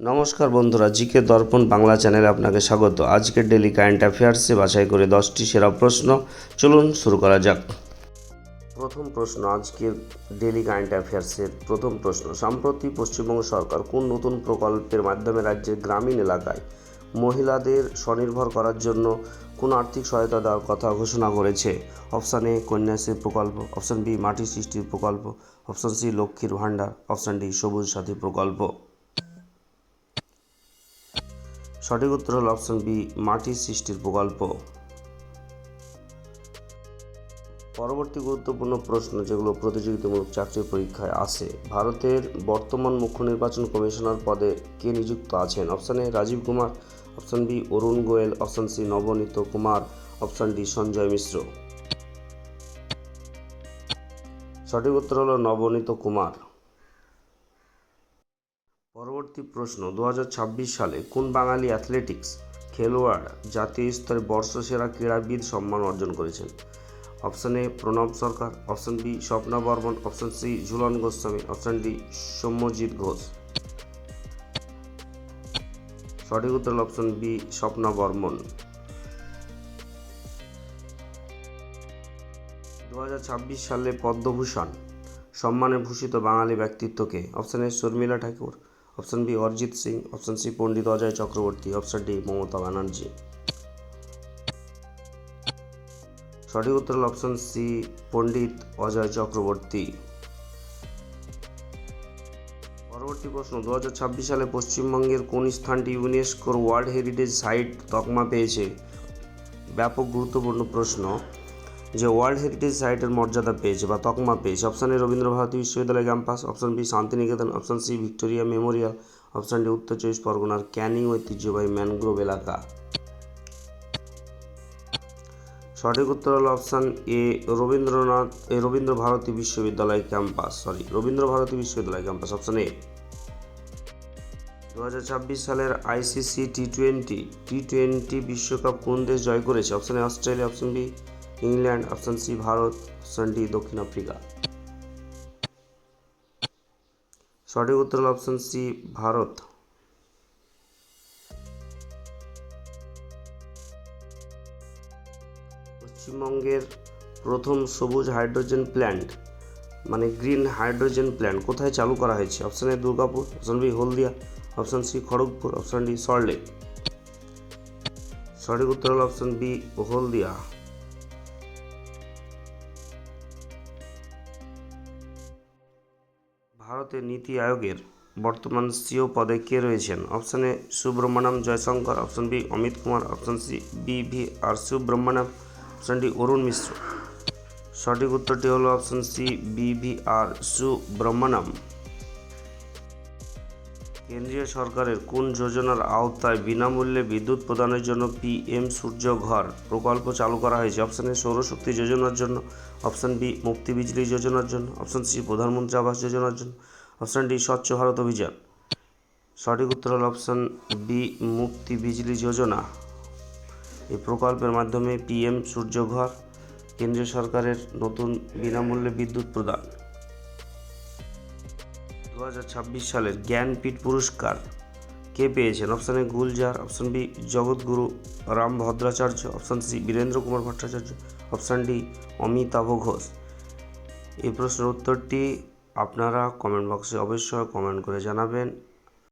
নমস্কার বন্ধুরা, জিকে দর্পণ বাংলা চ্যানেলে আপনাকে স্বাগত। আজকের ডেলি কারেন্ট অ্যাফেয়ার্সে বাছাই করে 10টি সেরা প্রশ্ন। চলুন শুরু করা যাক। প্রথম প্রশ্ন, আজকের ডেলি কারেন্ট অ্যাফেয়ার্সের প্রথম প্রশ্ন, সম্প্রতি পশ্চিমবঙ্গ সরকার কোন নতুন প্রকল্পের মাধ্যমে রাজ্যের গ্রামীণ এলাকায় মহিলাদের স্বনির্ভর করার জন্য কোন আর্থিক সহায়তা দেওয়ার কথা ঘোষণা করেছে? অপশান এ কন্যাশ্রী প্রকল্প, অপশান বি মাটি সৃষ্টির প্রকল্প, অপশান সি লক্ষ্মীর ভাণ্ডার, অপশান ডি সবুজ সাথী প্রকল্প। সঠিক উত্তর হল অপশন বি মাটি সৃষ্টির প্রকল্প। পরবর্তী গুরুত্বপূর্ণ প্রশ্ন যেগুলো প্রতিযোগিতামূলক চাকরির পরীক্ষায় আসে, ভারতের বর্তমান মুখ্য নির্বাচন কমিশনার পদে কে নিযুক্ত আছেন? Option A Rajiv Kumar, option B Arun Goel, option C Navneet Kumar, option D Sanjay Mishra. সঠিক উত্তর হল নবনীত কুমার। পরবর্তী প্রশ্ন, 2026 সালে কোন বাঙালি অ্যাথলেটিক্স খেলোয়াড় জাতীয় স্তরে বর্ষসেরা ক্রীড়াবিদ সম্মান অর্জন করেছেন? Option A Pranab Sarkar, option B Swapna Barman, option C Jhulan Goswami, option D Soumyajit Ghosh. সঠিক উত্তর হল অপশান বি স্বপ্না বর্মন। 2026 সালে পদ্মভূষণ সম্মানে ভূষিত বাঙালি ব্যক্তিত্বকে? Option A Sharmila Tagore, option B Arijit Singh, option C Pandit Ajoy Chakraborty, option D Mamata Banerjee. সঠিক উত্তর হল অপশান সি পণ্ডিত অজয় চক্রবর্তী। পরবর্তী প্রশ্ন, 2026 সালে পশ্চিমবঙ্গের কোন স্থানটি ইউনেস্কোর ওয়ার্ল্ড হেরিটেজ সাইট তকমা পেয়েছে? ব্যাপক গুরুত্বপূর্ণ প্রশ্ন, যে ওয়ার্ল্ড হেরিটেজ সাইটের মর্যাদা পেয়েছে বা তকমা পেয়েছে। অপশান এ রবীন্দ্রভারতী বিশ্ববিদ্যালয় campus, option B Shantiniketan, option C Victoria Memorial, option D উত্তর 24 পরগনার ক্যানিং ঐতিহ্যবাহী ম্যানগ্রোভ এলাকা। সঠিক উত্তর হল অপশান এ রবীন্দ্রভারতী বিশ্ববিদ্যালয় ক্যাম্পাস, রবীন্দ্রভারতী বিশ্ববিদ্যালয় ক্যাম্পাস, অপশান এ। 2026 সালের আইসিসি টি20 বিশ্বকাপ কোন দেশ জয় করেছে? Option A Australia, option B England, option C Bharat, option D দক্ষিণ আফ্রিকা। সঠিক উত্তর হল অপশান সি ভারত। পশ্চিমবঙ্গের প্রথম সবুজ হাইড্রোজেন প্ল্যান্ট মানে গ্রিন হাইড্রোজেন প্ল্যান্ট কোথায় চালু করা হয়েছে? Option A Durgapur, option B Haldia, option C Kharagpur, option D Salt Lake. সঠিক উত্তর হল অপশান বি হলদিয়া। ভারতের নীতি আয়োগের বর্তমান সিও পদে কে রয়েছেন? Option A Subrahmanyam Jaishankar, option B Amit Kumar, option C BVR Subrahmanyam, option D Arun Mishra. সঠিক উত্তরটি হলো অপশান সি BVR সুব্রমণ্যম। কেন্দ্রীয় সরকারের কোন যোজনার আওতায় বিনামূল্যে বিদ্যুৎ প্রদানের জন্য PM সূর্য ঘর প্রকল্প চালু করা হয়েছে? অপশান এ সৌরশক্তি যোজনার জন্য, অপশান বি মুক্তি বিজলি যোজনার জন্য, অপশান সি প্রধানমন্ত্রী আবাস যোজনার জন্য, অপশান ডি স্বচ্ছ ভারত অভিযান। সঠিক উত্তর হল অপশান বি মুক্তি বিজলি যোজনা। এই প্রকল্পের মাধ্যমে PM সূর্য ঘর কেন্দ্রীয় সরকারের নতুন বিনামূল্যে বিদ্যুৎ প্রদান। 2026 সালের জ্ঞানপীঠ পুরস্কার কে পেয়েছেন? Option A Gulzar, option B Jagadguru Rambhadracharya, option C Virendra Kumar Bhattacharya, option D Amitav Ghosh. এই প্রশ্নের উত্তরটি আপনারা কমেন্ট বক্সে অবশ্যই কমেন্ট করে জানাবেন।